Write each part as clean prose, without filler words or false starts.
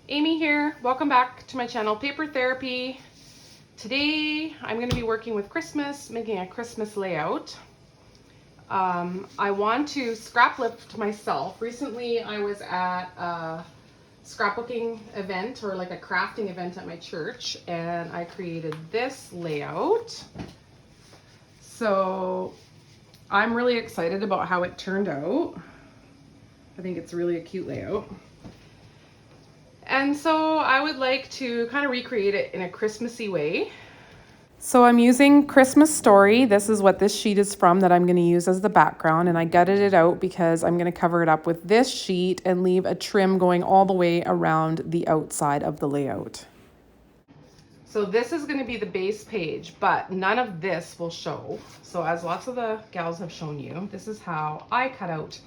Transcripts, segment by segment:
Amy here. Welcome back to my channel, Paper Therapy. Today I'm going to be working with Christmas, making a Christmas layout. I want to scrap lift myself. Recently I was at a scrapbooking event or like a crafting event at my church, and I created this layout. So I'm really excited about how it turned out. I think it's really a cute layout. And so I would like to kind of recreate it in a Christmassy way. So I'm using Christmas Story. This is what this sheet is from that I'm going to use as the background. And I gutted it out because I'm going to cover it up with this sheet and leave a trim going all the way around the outside of the layout. So this is going to be the base page, but none of this will show. So as lots of the gals have shown you, this is how I cut out.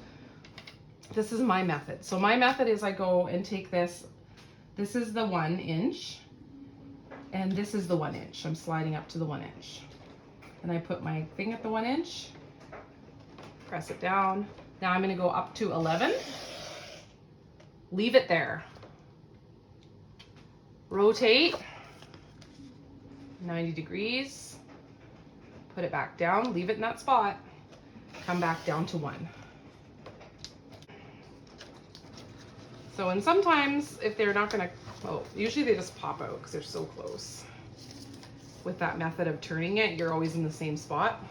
This is my method. So my method is I go and take this. This is the 1 inch, and this is the 1 inch. I'm sliding up to the 1 inch. And I put my thing at the 1 inch, press it down. Now I'm gonna go up to 11, leave it there. Rotate 90 degrees, put it back down, leave it in that spot, come back down to 1. So, and sometimes if they're not gonna, well, usually they just pop out because they're so close. With that method of turning it, you're always in the same spot.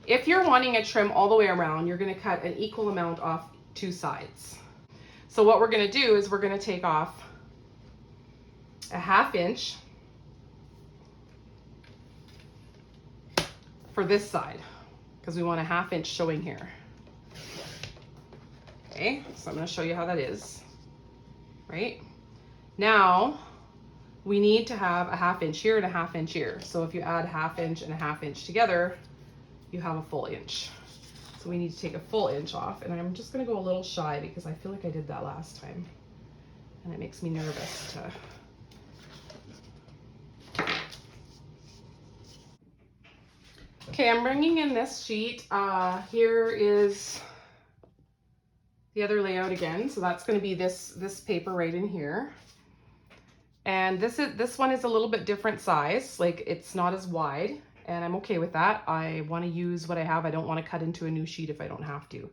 If you're wanting a trim all the way around, you're gonna cut an equal amount off 2 sides. So what we're gonna do is we're gonna take off a 1/2 inch for this side, because we want a 1/2 inch showing here. Okay, so I'm going to show you how that is. Right now we need to have a 1/2 inch here and a 1/2 inch here. So if you add 1/2 inch and a 1/2 inch together, you have a full inch. So we need to take a full inch off, and I'm just going to go a little shy because I feel like I did that last time and it makes me nervous to. Okay, I'm bringing in this sheet. Here is the other layout again. So that's going to be this paper right in here. And this one is a little bit different size. Like, it's not as wide, and I'm okay with that. I want to use what I have. I don't want to cut into a new sheet if I don't have to.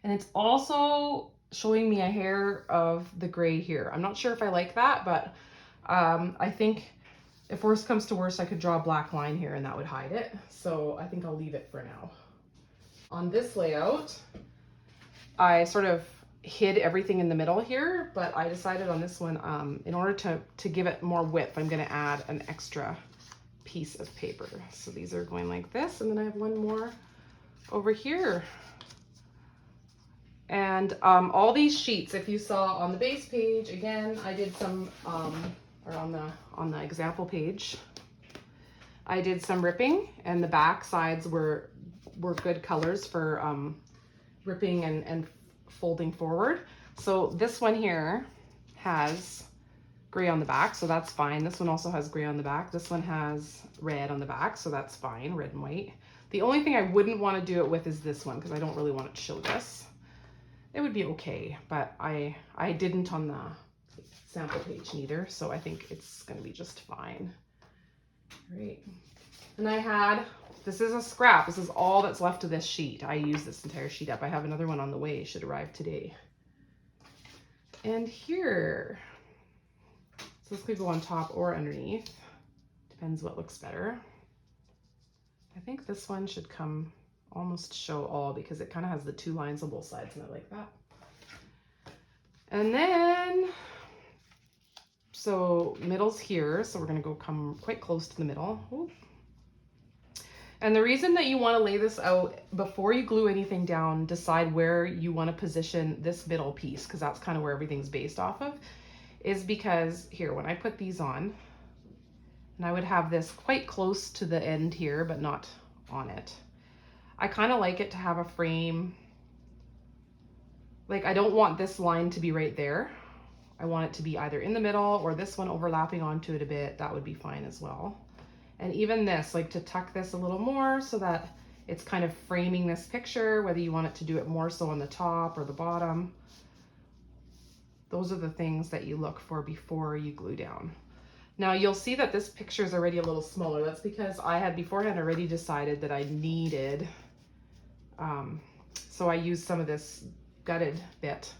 And it's also showing me a hair of the gray here. I'm not sure if I like that, but I think if worst comes to worst, I could draw a black line here and that would hide it. So I think I'll leave it for now. On this layout, I sort of hid everything in the middle here, but I decided on this one, in order to give it more width, I'm going to add an extra piece of paper. So these are going like this, and then I have one more over here. And all these sheets, if you saw on the base page, again, I did some, or on the example page, I did some ripping, and the back sides were good colors for ripping and folding forward. So this one here has gray on the back, so that's fine. This one also has gray on the back. This one has red on the back, so that's fine, red and white. The only thing I wouldn't want to do it with is this one, because I don't really want it to show this. It would be okay, but I didn't on the sample page neither, so I think it's going to be just fine. All right. And this is a scrap. This is all that's left of this sheet. I used this entire sheet up. I have another one on the way. It should arrive today. And here, so this could go on top or underneath. Depends what looks better. I think this one should come almost show all, because it kind of has the 2 lines on both sides, and I like that. And then, so middle's here. So we're going to go come quite close to the middle. Ooh. And the reason that you want to lay this out before you glue anything down, decide where you want to position this middle piece, because that's kind of where everything's based off of, is because here, when I put these on, and I would have this quite close to the end here, but not on it. I kind of like it to have a frame. Like, I don't want this line to be right there. I want it to be either in the middle or this one overlapping onto it a bit. That would be fine as well. And even this, like, to tuck this a little more so that it's kind of framing this picture, whether you want it to do it more so on the top or the bottom. Those are the things that you look for before you glue down. Now you'll see that this picture is already a little smaller. That's because I had beforehand already decided that I needed, so I used some of this gutted bit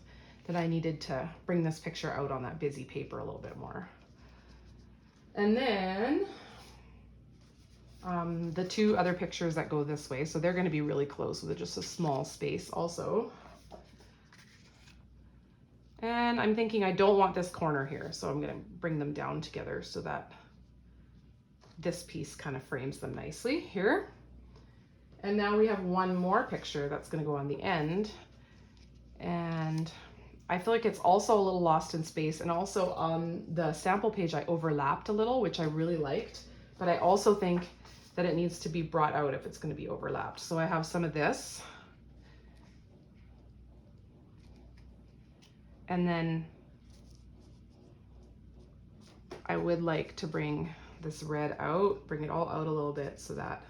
that I needed to bring this picture out on that busy paper a little bit more. And then the two other pictures that go this way, so they're going to be really close with just a small space also. And I'm thinking I don't want this corner here, so I'm going to bring them down together so that this piece kind of frames them nicely here. And now we have one more picture that's going to go on the end. And I feel like it's also a little lost in space. And also on the sample page, I overlapped a little, which I really liked. But I also think that it needs to be brought out if it's going to be overlapped. So I have some of this. And then I would like to bring this red out, bring it all out a little bit so that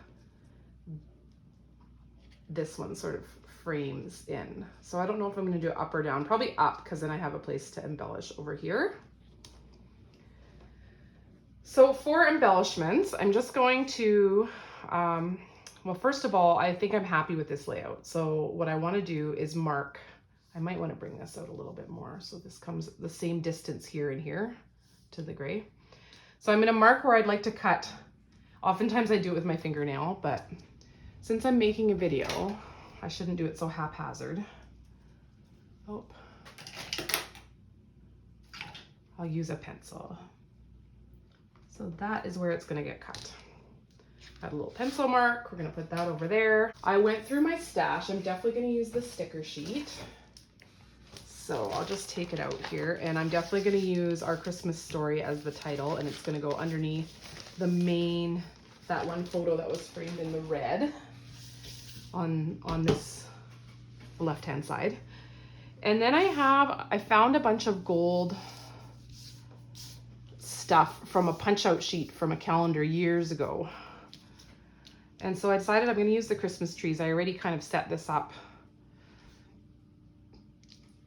this one sort of frames in. So I don't know if I'm going to do up or down, probably up, because then I have a place to embellish over here. So for embellishments, I'm just going to, well, first of all, I think I'm happy with this layout. So what I want to do is mark. I might want to bring this out a little bit more. So this comes the same distance here and here to the gray. So I'm going to mark where I'd like to cut. Oftentimes I do it with my fingernail, but since I'm making a video, I shouldn't do it so haphazard. Oh, I'll use a pencil. So that is where it's going to get cut. Got a little pencil mark. We're going to put that over there. I went through my stash. I'm definitely going to use the sticker sheet. So I'll just take it out here, and I'm definitely going to use Our Christmas Story as the title, and it's going to go underneath the main, that one photo that was framed in the red on this left-hand side. And then I found a bunch of gold stuff from a punch-out sheet from a calendar years ago. And so I decided I'm going to use the Christmas trees. I already kind of set this up.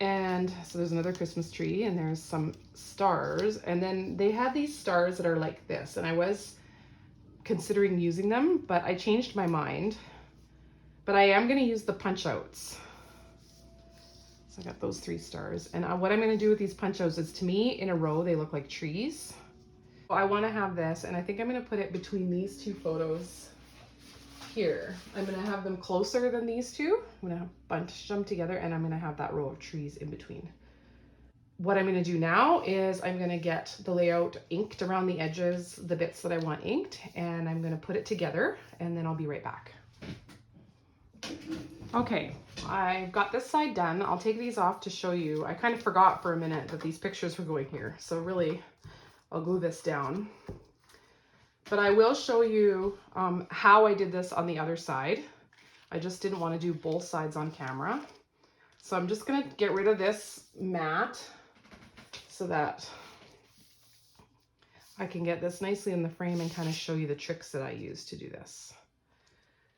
And so there's another Christmas tree, and there's some stars, and then they had these stars that are like this, and I was considering using them, but I changed my mind. But I am going to use the punch outs. So I got those 3 stars, and what I'm going to do with these punch outs is, to me, in a row they look like trees. So I want to have this, and I think I'm going to put it between these 2 photos here. I'm going to have them closer than these 2. I'm going to bunch them together, and I'm going to have that row of trees in between. What I'm going to do now is I'm going to get the layout inked around the edges, the bits that I want inked, and I'm going to put it together, and then I'll be right back. Okay, I've got this side done. I'll take these off to show you. I kind of forgot for a minute that these pictures were going here, so really I'll glue this down. But I will show you how I did this on the other side. I just didn't want to do both sides on camera. So I'm just going to get rid of this mat so that I can get this nicely in the frame and kind of show you the tricks that I use to do this.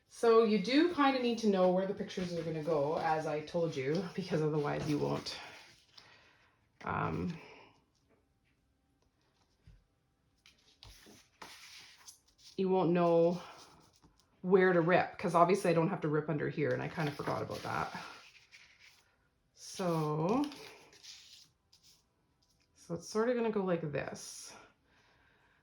So you do kind of need to know where the pictures are going to go, as I told you, because otherwise you won't know where to rip, because obviously I don't have to rip under here, and I kind of forgot about that. So it's sort of going to go like this.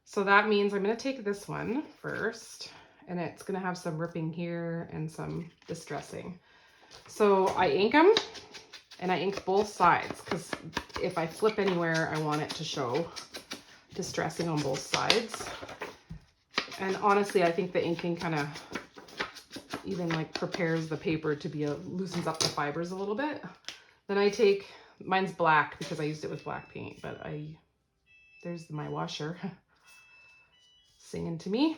So that means I'm going to take this one first, and it's going to have some ripping here and some distressing. So I ink them, and I ink both sides, because if I flip anywhere, I want it to show distressing on both sides. And honestly, I think the inking kind of even like prepares the paper to be loosens up the fibers a little bit. Then I take, mine's black because I used it with black paint, but there's my washer singing to me.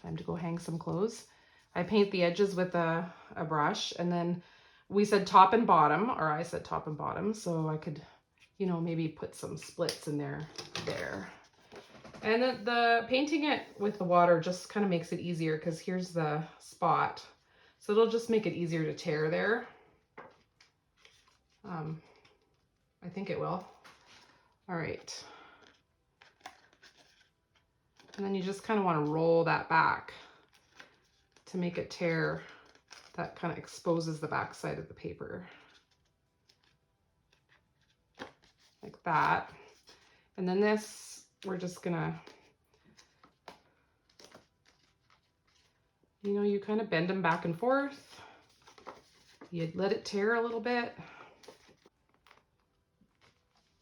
Time to go hang some clothes. I paint the edges with a brush, and then we said top and bottom, or I said top and bottom, so I could, you know, maybe put some splits in there. And the painting it with the water just kind of makes it easier, because here's the spot. So it'll just make it easier to tear there. I think it will. All right. And then you just kind of want to roll that back to make it tear. That kind of exposes the back side of the paper. Like that. And then this, we're just gonna, you know, you kind of bend them back and forth. You let it tear a little bit.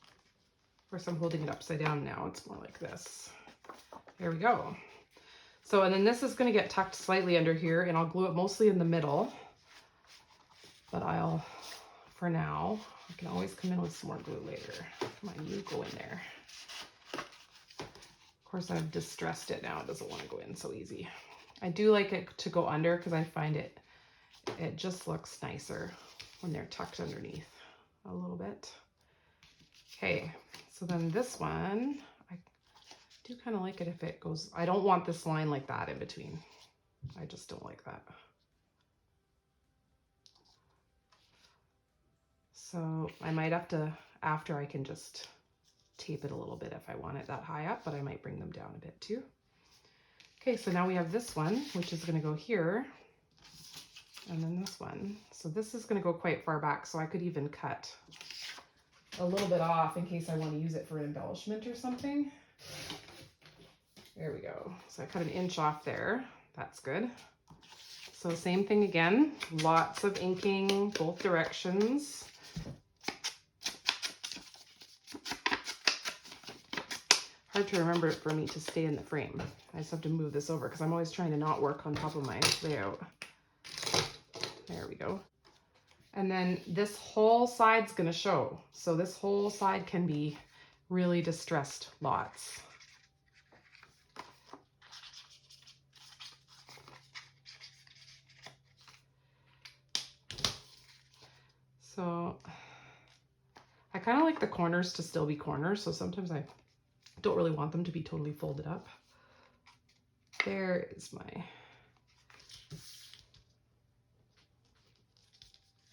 Of course, I'm holding it upside down now. It's more like this. There we go. So, and then this is gonna get tucked slightly under here, and I'll glue it mostly in the middle. But I'll, for now, I can always come in with some more glue later. Come on, you go in there. Of course, I've distressed it now. It doesn't want to go in so easy. I do like it to go under because I find it just looks nicer when they're tucked underneath a little bit. Okay, so then this one, I do kind of like it if it goes, I don't want this line like that in between. I just don't like that. So I might have to, after I can just tape it a little bit if I want it that high up, but I might bring them down a bit too. Okay, so now we have this one, which is gonna go here, and then this one. So this is gonna go quite far back, so I could even cut a little bit off in case I want to use it for an embellishment or something. There we go. So I cut an inch off there. That's good. So same thing again, lots of inking both directions. Hard to remember it for me to stay in the frame. I just have to move this over because I'm always trying to not work on top of my layout. There we go. And then this whole side's gonna show. So this whole side can be really distressed lots. So I kind of like the corners to still be corners. So sometimes I don't really want them to be totally folded up. There is my,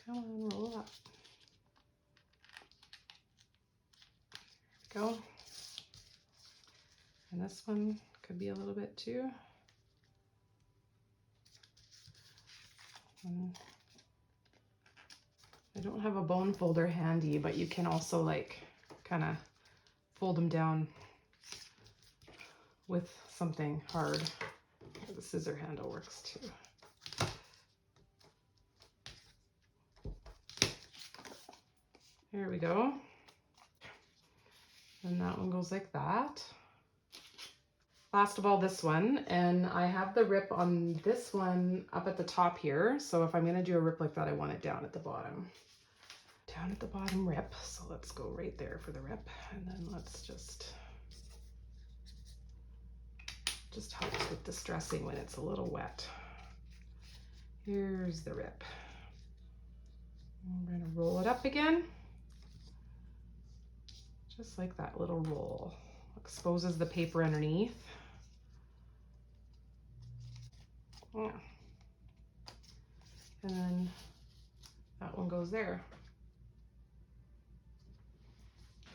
come on, roll up. Go. And this one could be a little bit too. And I don't have a bone folder handy, but you can also like kind of fold them down with something hard. The scissor handle works too. There we go. And that one goes like that. Last of all, this one, and I have the rip on this one up at the top here. So if I'm gonna do a rip like that, I want it down at the bottom. Down at the bottom rip. So let's go right there for the rip. And then let's just helps with distressing when it's a little wet. Here's the rip. I'm gonna roll it up again. Just like that little roll. Exposes the paper underneath. Yeah. And then that one goes there.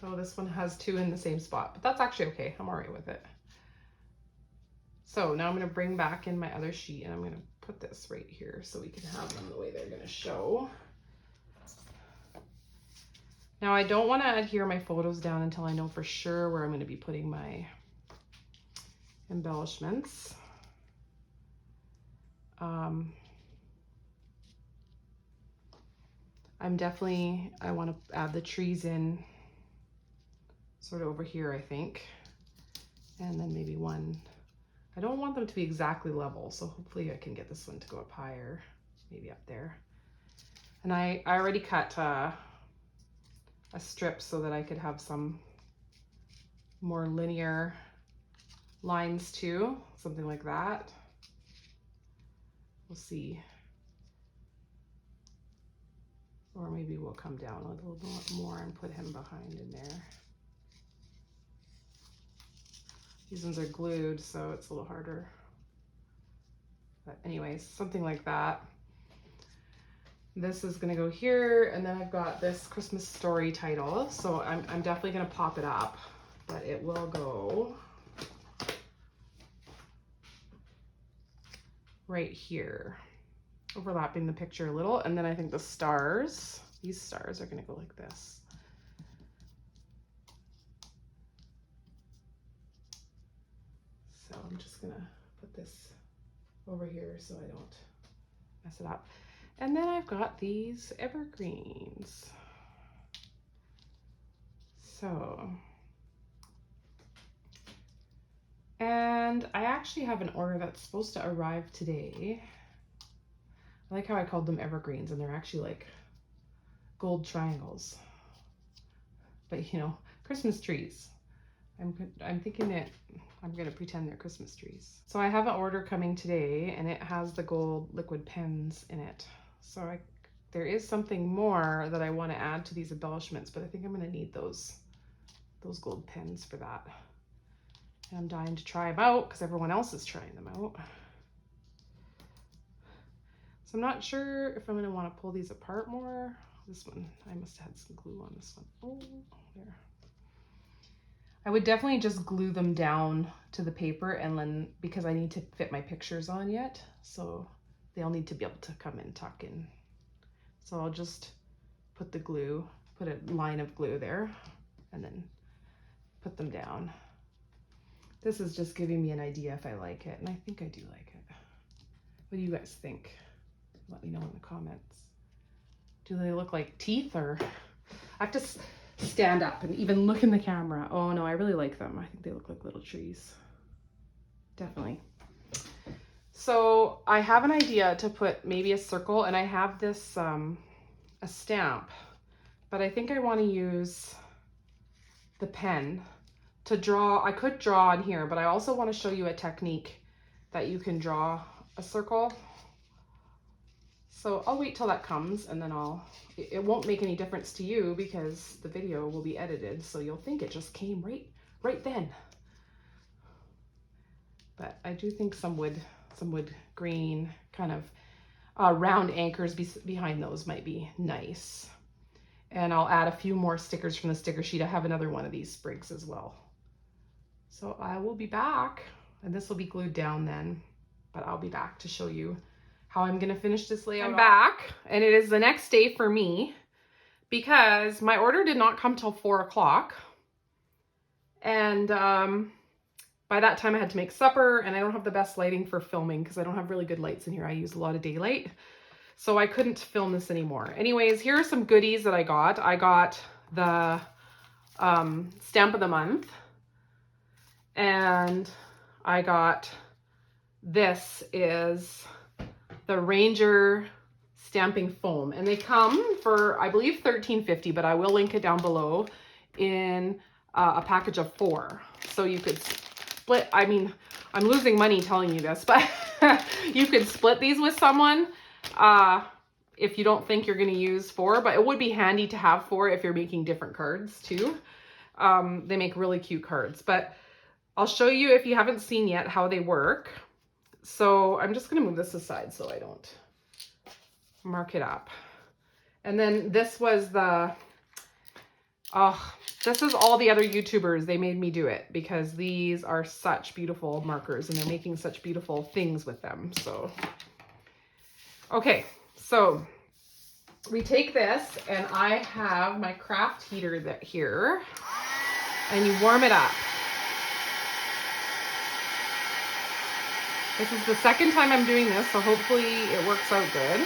Oh, this one has two in the same spot, but that's actually okay. I'm all right with it. So now I'm going to bring back in my other sheet and I'm going to put this right here so we can have them the way they're going to show. Now I don't want to adhere my photos down until I know for sure where I'm going to be putting my embellishments. I want to add the trees in sort of over here, I think. And then maybe one. I don't want them to be exactly level, so hopefully I can get this one to go up higher, maybe up there. And I already cut a strip so that I could have some more linear lines too, something like that. We'll see. Or maybe we'll come down a little bit more and put him behind in there. These ones are glued, so it's a little harder. But anyways, something like that. This is gonna go here, and then I've got this Christmas story title. So I'm definitely gonna pop it up, but it will go right here, overlapping the picture a little. And then I think the stars, these stars are gonna go like this. So I'm just gonna put this over here so I don't mess it up. And then I've got these evergreens. So, and I actually have an order that's supposed to arrive today. I like how I called them evergreens, and they're actually like gold triangles. But you know, Christmas trees. I'm thinking that I'm gonna pretend they're Christmas trees. So I have an order coming today, and it has the gold liquid pens in it. So there is something more that I want to add to these embellishments, but I think I'm gonna need those gold pens for that. And I'm dying to try them out because everyone else is trying them out. So I'm not sure if I'm gonna want to pull these apart more. This one, I must have had some glue on this one. Oh, there. I would definitely just glue them down to the paper, and then because I need to fit my pictures on yet, so they'll need to be able to come and tuck in. So I'll just put the glue, put a line of glue there, and then put them down. This is just giving me an idea if I like it, and I think I do like it. What do you guys think? Let me know in the comments. Do they look like teeth, or I have to stand up and even look in the camera? Oh no, I really like them. I think they look like little trees. Definitely. So I have an idea to put maybe a circle, and I have this a stamp, but I think I want to use the pen to draw. I could draw on here, but I also want to show you a technique that you can draw a circle. So I'll wait till that comes, and then it won't make any difference to you because the video will be edited, so you'll think it just came right then. But I do think some wood green kind of round anchors behind those might be nice. And I'll add a few more stickers from the sticker sheet. I have another one of these sprigs as well. So I will be back, and this will be glued down then, but I'll be back to show you how I'm gonna finish this layout. I'm back, and it is the next day for me because my order did not come till 4 o'clock. And by that time I had to make supper, and I don't have the best lighting for filming because I don't have really good lights in here. I use a lot of daylight, so I couldn't film this anymore. Anyways, here are some goodies that I got. I got the stamp of the month, and I got, this is the Ranger stamping foam, and they come for, I believe, $13.50, but I will link it down below, in a package of 4. So you could split, I mean, I'm losing money telling you this, but you could split these with someone if you don't think you're going to use 4, but it would be handy to have 4 if you're making different cards too. They make really cute cards, but I'll show you, if you haven't seen yet, how they work. So I'm just going to move this aside so I don't mark it up. And then this was the, this is all the other YouTubers. They made me do it because these are such beautiful markers, and they're making such beautiful things with them. So, okay, so we take this, and I have my craft heater here, and you warm it up. This is the second time I'm doing this, so hopefully it works out good.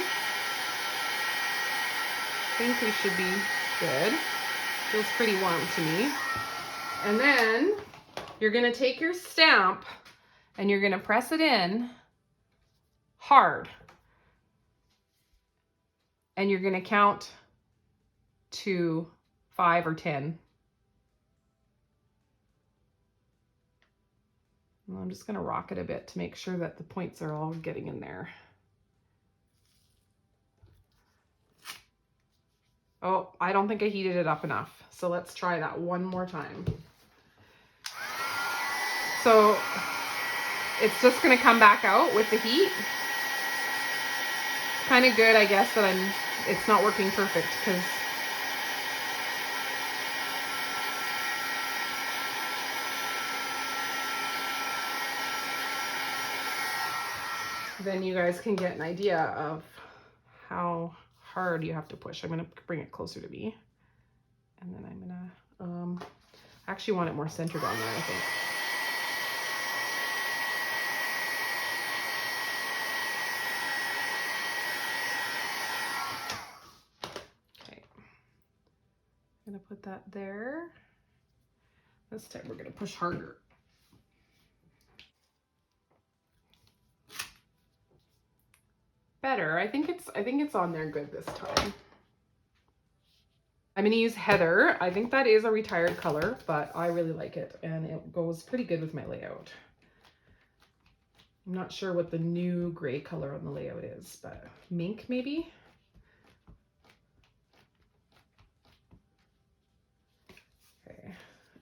I think we should be good. Feels pretty warm to me. And then you're gonna take your stamp and you're gonna press it in hard. And you're gonna count to 5 or 10. And I'm just gonna rock it a bit to make sure that the points are all getting in there. Oh, I don't think I heated it up enough. So let's try that one more time. So it's just gonna come back out with the heat. Kind of good, I guess, that it's not working perfect because then you guys can get an idea of how hard you have to push. I'm gonna bring it closer to me. And then I'm gonna, I actually want it more centered on there, I think. Okay, I'm gonna put that there. This time we're gonna push harder. Better, I think it's on there good this time. I'm gonna use Heather. I think that is a retired color, but I really like it and it goes pretty good with my layout. I'm not sure what the new gray color on the layout is, but mink maybe? Okay.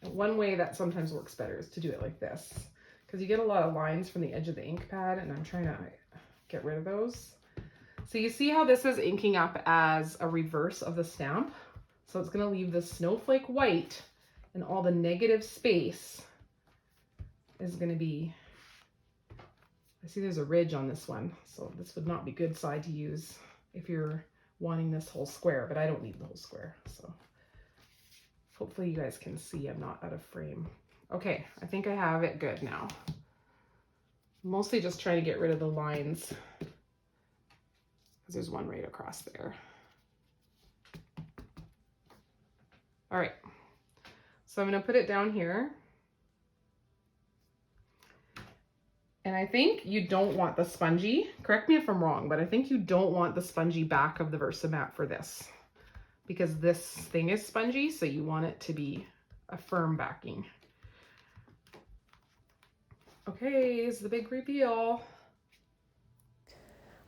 And one way that sometimes works better is to do it like this, because you get a lot of lines from the edge of the ink pad and I'm trying to get rid of those. So you see how this is inking up as a reverse of the stamp? So it's gonna leave the snowflake white and all the negative space is gonna be, I see there's a ridge on this one. So this would not be good side to use if you're wanting this whole square, but I don't need the whole square. So hopefully you guys can see I'm not out of frame. Okay, I think I have it good now. Mostly just trying to get rid of the lines because there's one right across there. All right, so I'm gonna put it down here. And I think you don't want the spongy, correct me if I'm wrong, but I think you don't want the spongy back of the Versamat for this because this thing is spongy, so you want it to be a firm backing. Okay, is the big reveal.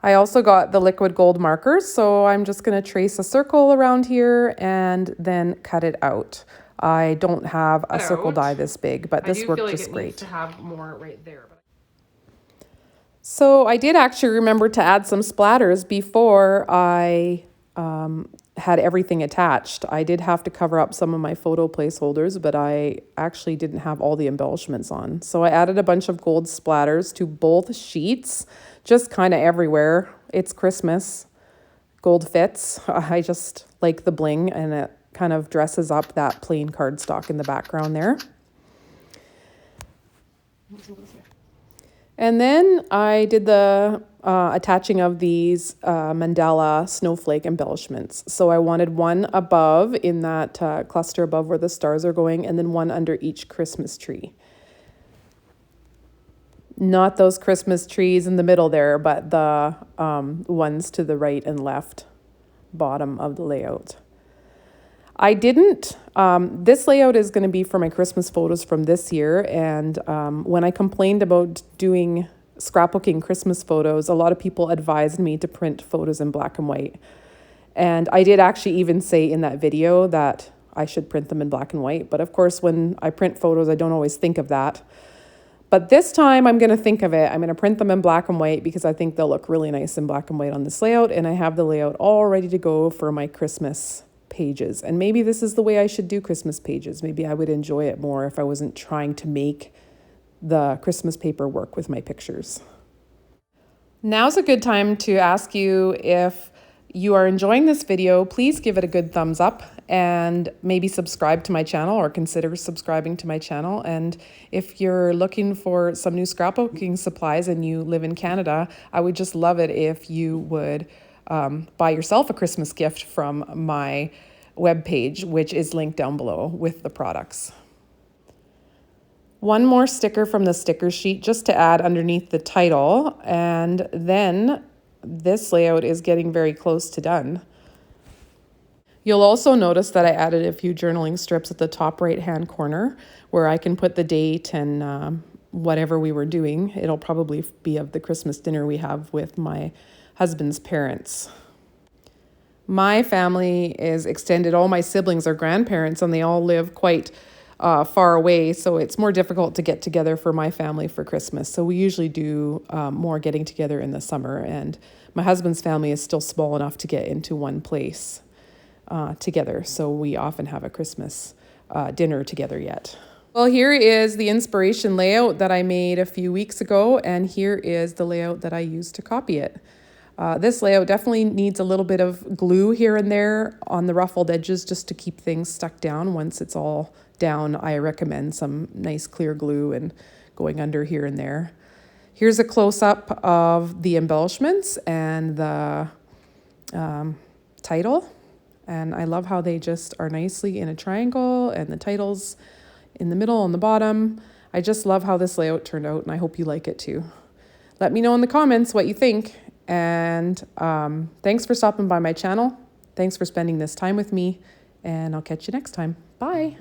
I also got the liquid gold markers, so I'm just going to trace a circle around here and then cut it out. I don't have a circle die this big, but this worked just great. I do feel like it needs to have more right there. So I did actually remember to add some splatters before I had everything attached. I did have to cover up some of my photo placeholders, but I actually didn't have all the embellishments on. So I added a bunch of gold splatters to both sheets, just kind of everywhere. It's Christmas. Gold fits. I just like the bling and it kind of dresses up that plain cardstock in the background there. And then I did the attaching of these mandala snowflake embellishments. So I wanted one above in that cluster above where the stars are going, and then one under each Christmas tree. Not those Christmas trees in the middle there, but the ones to the right and left bottom of the layout. I didn't, this layout is going to be for my Christmas photos from this year. And when I complained about doing scrapbooking Christmas photos, a lot of people advised me to print photos in black and white. And I did actually even say in that video that I should print them in black and white. But of course, when I print photos, I don't always think of that. But this time I'm going to think of it. I'm going to print them in black and white because I think they'll look really nice in black and white on this layout. And I have the layout all ready to go for my Christmas pages. And maybe this is the way I should do Christmas pages. Maybe I would enjoy it more if I wasn't trying to make the Christmas paper work with my pictures. Now's a good time to ask you if you are enjoying this video, please give it a good thumbs up and maybe subscribe to my channel or consider subscribing to my channel. And if you're looking for some new scrapbooking supplies and you live in Canada, I would just love it if you would buy yourself a Christmas gift from my webpage, which is linked down below with the products. One more sticker from the sticker sheet just to add underneath the title, and then this layout is getting very close to done. You'll also notice that I added a few journaling strips at the top right hand corner where I can put the date and whatever we were doing. It'll probably be of the Christmas dinner we have with my husband's parents. My family is extended. All my siblings are grandparents and they all live quite far away, so it's more difficult to get together for my family for Christmas. So we usually do more getting together in the summer, and my husband's family is still small enough to get into one place together. So we often have a Christmas dinner together yet. Well, here is the inspiration layout that I made a few weeks ago, and here is the layout that I used to copy it. This layout definitely needs a little bit of glue here and there on the ruffled edges just to keep things stuck down. Once it's all down, I recommend some nice clear glue and going under here and there. Here's a close-up of the embellishments and the title. And I love how they just are nicely in a triangle and the titles in the middle and the bottom. I just love how this layout turned out, and I hope you like it too. Let me know in the comments what you think. And thanks for stopping by my channel. Thanks for spending this time with me, and I'll catch you next time. Bye.